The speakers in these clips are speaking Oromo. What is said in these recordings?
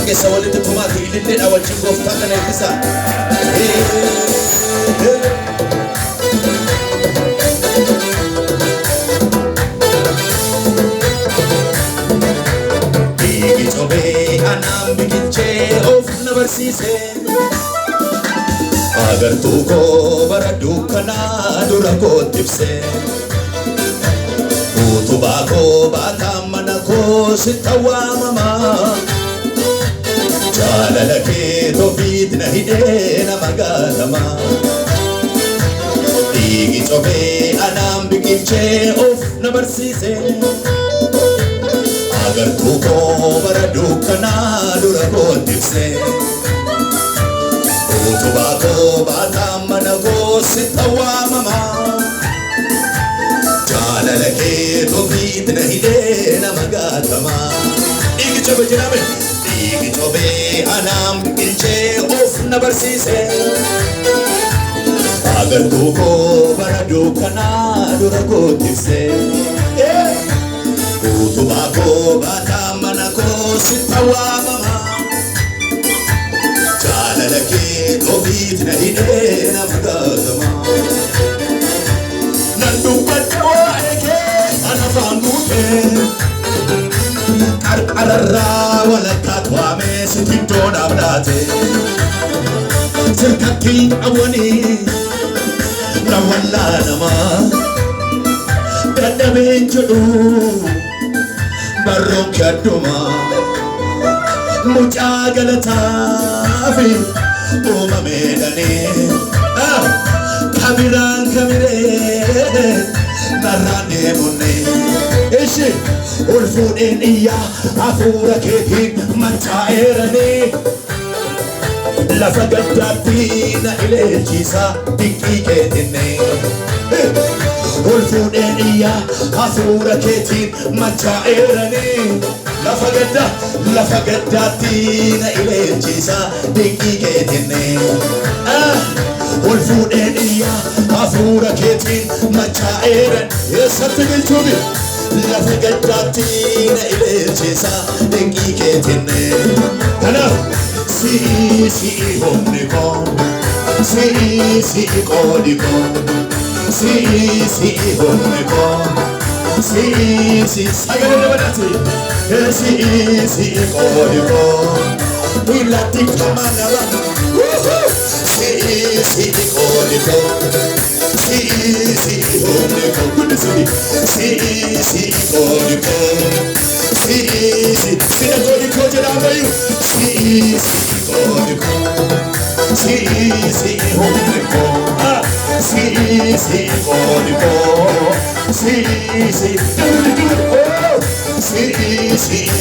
keessa walitti kumaatu ililleedha wajjin gooftaa kana eebbisa. Dhiigi cobee anaan biqilchee of na barsiise. Agartuu koo bara dukkanaa dura kootti ibse. Utubaa koo baataan mana koo sitti waamamaa. Jaalala kee toofiit na hidhee nama gaatamaa. Dhiigi cobee anaan biqilchee of na barsiise. Agartuu koo bara dukkanaa dura kootti ibse. Utubaa koo baataan mana koo sitti waamamaa. Jaalala kee toofiit na hidhee nama gaatamaa. Dhiigi cobee jedhame. Dhiigi cobee anaan biqilchee of na barsiise. Agartuu koo bara dukkanaa dura kootti ibse. Utubaa koo baataan mana koo sitti waamamaa. Jaalala kee toofiit na hidhee nama gaatamaa. Nan dubbadhe waa'ee kee ana afaan guutee. Qarqararraa walakkaat waamee sitti iddoo dhaabdaate. Sirkattiin dhawwanii na wallaanamaa. Dadhabeen jedhu barroon kee addumaa. Mucaa galataafi uumameedhanii. Kabiraan kabiree narraan deemuunee. Ishi ol fuudheen iyyaa hafuura keetiin machaa'eeranii. Lafa gaddaatti na ilaalchisa dinqii keetinnee. Ol fuudheen iyyaa hafuura keetiin machaa'eeranii. Lafa gaddaatti na ilaalchisa dinqii keetinnee. Ol fuudheen iyyaa hafuura keetiin machaa'eeran. Eessatti galchuubi? Lafa gaddaatti na ilaalchisa dinqii keetinnee. Kanaaf si'i humni koo, si'i qoodi koo, si'i humni koo, si'i sagalee dabalaati. Si'i qoodi koo, miilatti qamaa naba. Si'i qoodi koo, si'i humni koo, guddisuni. Si'i qoodi koo, si'i qoodi koo jedhamayu. Si'i qoodi koo, si'i humni koo, si'i qoodi koo, si'i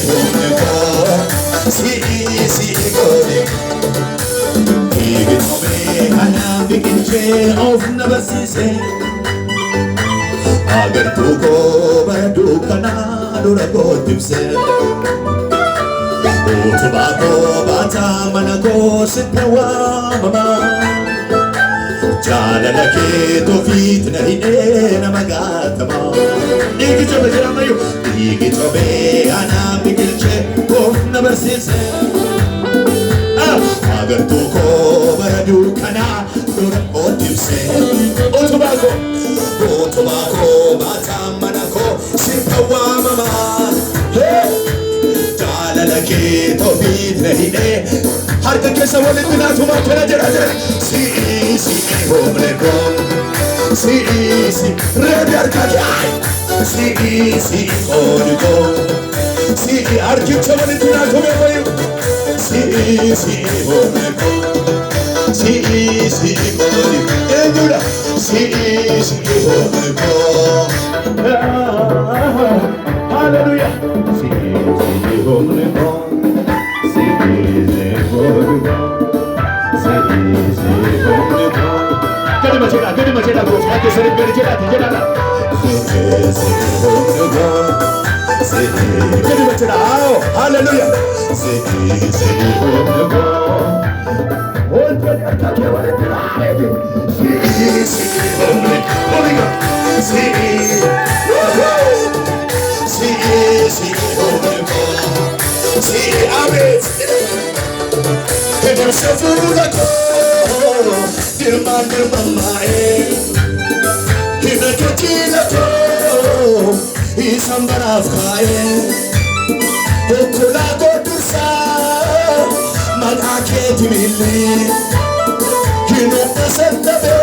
humni koo, si'i qoodi koo. Dhiigi cobee anaan biqilchee of na barsiise. Agartuu koo bara dukkanaa dura kootti ibse. Utubaa koo baataan mana koo sitti waamamaa. Jaalala kee toofiit na hidhee nama gaatamaa. Dhiigi cobee jedhamayu. Dhiigi cobee anaan biqilchee of na barsiise. Agartuu koo bara dukkanaa dura kootti ibse. Utubaa koo baataan mana koo sitti waamamaa. Jaalala kee toofiit na hidhee. Harka keessa walitti naatumaa tola jedha jedha. Si'i humni koo, si'i reebi harka kee. Si'i qoodi koo, si'i harkicha walitti naatumee wayu. Si'i humni koo, si'i qoodi koo. Eenyudha? Si'i humni koo. Hallelujah. Si'i humni koo, si'i qoodi koo, si'i humni koo. Gadi macedha gooftaa keessatti gadi jedhaati jedhadha. Si'i humni koo, gadi macedha. Hallelujah. Si'i humni koo. Ol jedhi harka kee walitti raafeeti. Si'i humni koo. Si'i humni koo. Si'i abeet. Sefurako, Dirman Dirmamae, Hibeketilato, Isambarafkae, Okulago Tusa, Magaketi Mili, Hinopasentabe,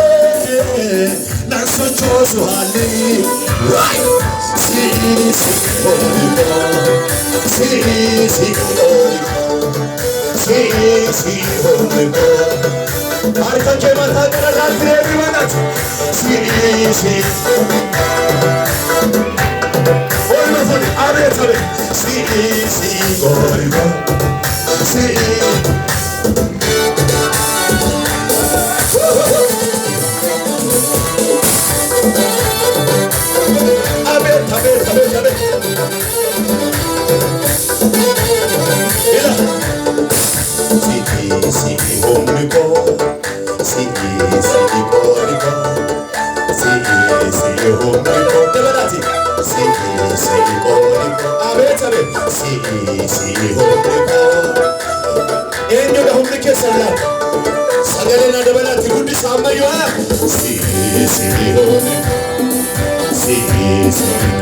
Naso Chosuhali, right? See, Holy God, see, Holy God. See, Holy God. Arka kemal hakara latire bimanat. See. Oyma foni, abe. See, Holy God. See. Abe. See, Holy God. See, Holy God. See, Holy God. Develati. See, Holy God. Abe. See, Holy God. Enyo da Holy Kesala. Sagale na develati gundi sama yoa. See, Holy God. See,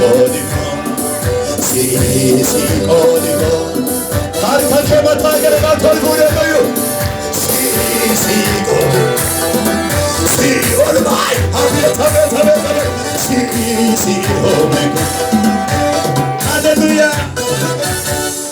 Holy God. See, Holy God.